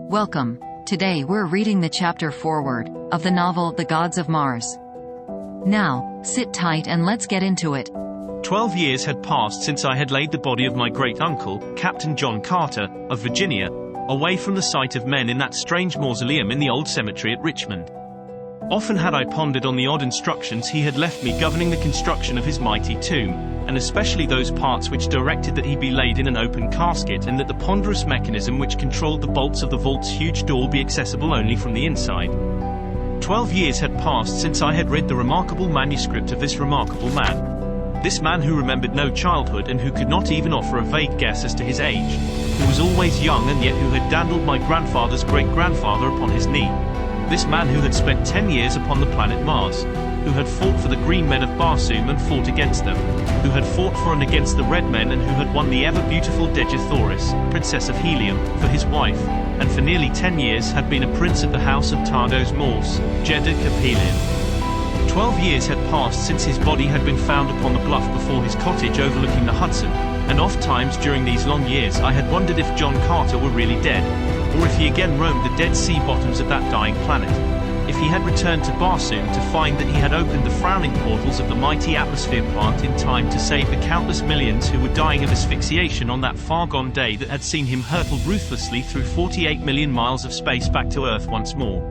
Welcome. Today we're reading the chapter Foreword of the novel The Gods of Mars. Now, sit tight and let's get into it. 12 years had passed since I had laid the body of my great-uncle, Captain John Carter, of Virginia, away from the sight of men in that strange mausoleum in the old cemetery at Richmond. Often had I pondered on the odd instructions he had left me governing the construction of his mighty tomb, and especially those parts which directed that he be laid in an open casket and that the ponderous mechanism which controlled the bolts of the vault's huge door be accessible only from the inside. 12 years had passed since I had read the remarkable manuscript of this remarkable man. This man who remembered no childhood and who could not even offer a vague guess as to his age, who was always young and yet who had dandled my grandfather's great-grandfather upon his knee. This man who had spent 10 years upon the planet Mars, who had fought for the green men of Barsoom and fought against them, who had fought for and against the red men and who had won the ever-beautiful Dejah Thoris, Princess of Helium, for his wife, and for nearly 10 years had been a prince of the house of Tardos Mors, Jeddah Capelin. 12 years had passed since his body had been found upon the bluff before his cottage overlooking the Hudson, and oft times during these long years I had wondered if John Carter were really dead, or if he again roamed the dead sea bottoms of that dying planet, if he had returned to Barsoom to find that he had opened the frowning portals of the mighty atmosphere plant in time to save the countless millions who were dying of asphyxiation on that far-gone day that had seen him hurtled ruthlessly through 48 million miles of space back to Earth once more.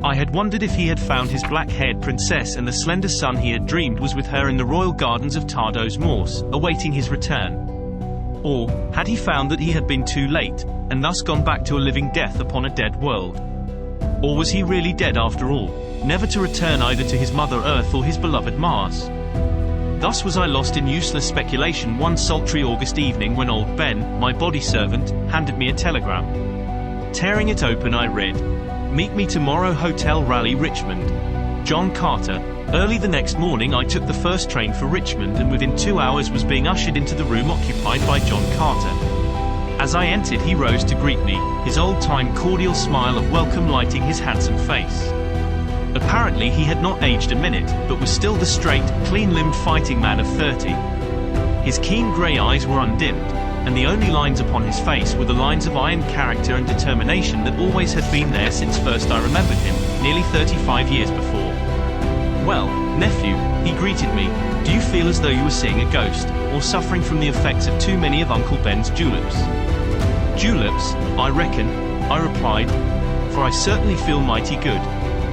I had wondered if he had found his black-haired princess and the slender son he had dreamed was with her in the royal gardens of Tardos Mors, awaiting his return. Or, had he found that he had been too late, and thus gone back to a living death upon a dead world? Or was he really dead after all, never to return either to his mother Earth or his beloved Mars? Thus was I lost in useless speculation one sultry August evening when old Ben, my body servant, handed me a telegram. Tearing it open I read, "Meet me tomorrow, Hotel Raleigh, Richmond. John Carter." Early the next morning I took the first train for Richmond and within 2 hours was being ushered into the room occupied by John Carter. As I entered he rose to greet me, his old-time cordial smile of welcome lighting his handsome face. Apparently he had not aged a minute, but was still the straight, clean-limbed fighting man of 30. His keen grey eyes were undimmed, and the only lines upon his face were the lines of iron character and determination that always had been there since first I remembered him, nearly 35 years before. "Well, nephew," he greeted me, "do you feel as though you were seeing a ghost, or suffering from the effects of too many of Uncle Ben's juleps?" "Juleps, I reckon," I replied, "for I certainly feel mighty good.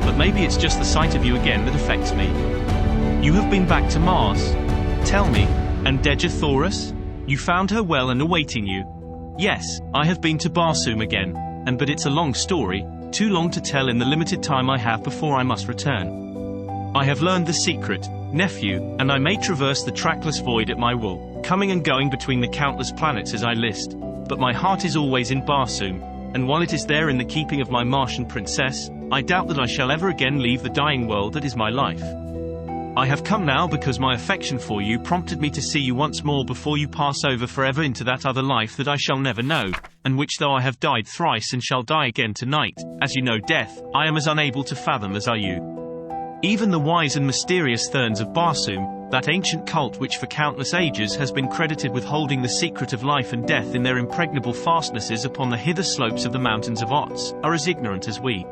But maybe it's just the sight of you again that affects me. You have been back to Mars. Tell me, and Dejah Thoris? You found her well and awaiting you?" "Yes, I have been to Barsoom again, but it's a long story, too long to tell in the limited time I have before I must return. I have learned the secret, nephew, and I may traverse the trackless void at my will, coming and going between the countless planets as I list, but my heart is always in Barsoom, and while it is there in the keeping of my Martian princess, I doubt that I shall ever again leave the dying world that is my life. I have come now because my affection for you prompted me to see you once more before you pass over forever into that other life that I shall never know, and which though I have died thrice and shall die again tonight, as you know death, I am as unable to fathom as are you. Even the wise and mysterious Therns of Barsoom, that ancient cult which for countless ages has been credited with holding the secret of life and death in their impregnable fastnesses upon the hither slopes of the mountains of Ots, are as ignorant as we.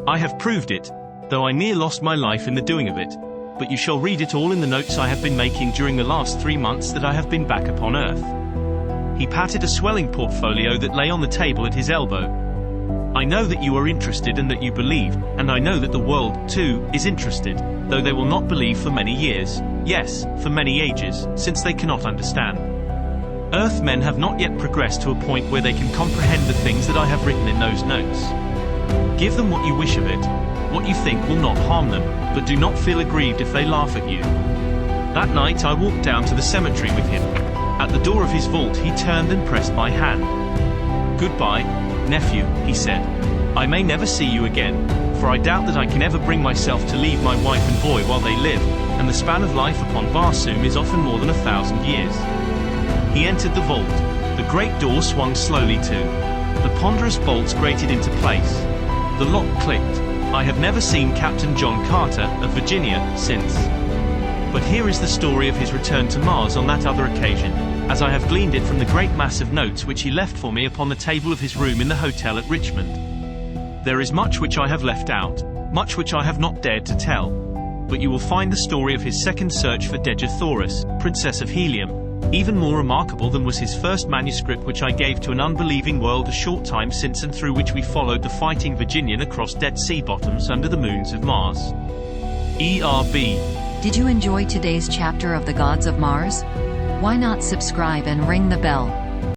I have proved it, though I near lost my life in the doing of it, but you shall read it all in the notes I have been making during the last 3 months that I have been back upon Earth." He patted a swelling portfolio that lay on the table at his elbow. "I know that you are interested and that you believe, and I know that the world, too, is interested, though they will not believe for many years, yes, for many ages, since they cannot understand. Earthmen have not yet progressed to a point where they can comprehend the things that I have written in those notes. Give them what you wish of it, what you think will not harm them, but do not feel aggrieved if they laugh at you." That night I walked down to the cemetery with him. At the door of his vault he turned and pressed my hand. "Goodbye, nephew," he said. "I may never see you again, for I doubt that I can ever bring myself to leave my wife and boy while they live, and the span of life upon Barsoom is often more than 1,000 years." He entered the vault. The great door swung slowly to. The ponderous bolts grated into place. The lock clicked. I have never seen Captain John Carter, of Virginia, since. But here is the story of his return to Mars on that other occasion. as I have gleaned it from the great mass of notes which he left for me upon the table of his room in the hotel at Richmond. There is much which I have left out, much which I have not dared to tell. But you will find the story of his second search for Dejah Thoris, Princess of Helium, even more remarkable than was his first manuscript, which I gave to an unbelieving world a short time since, and through which we followed the fighting Virginian across dead sea bottoms under the moons of Mars. E.R.B. Did you enjoy today's chapter of The Gods of Mars? Why not subscribe and ring the bell?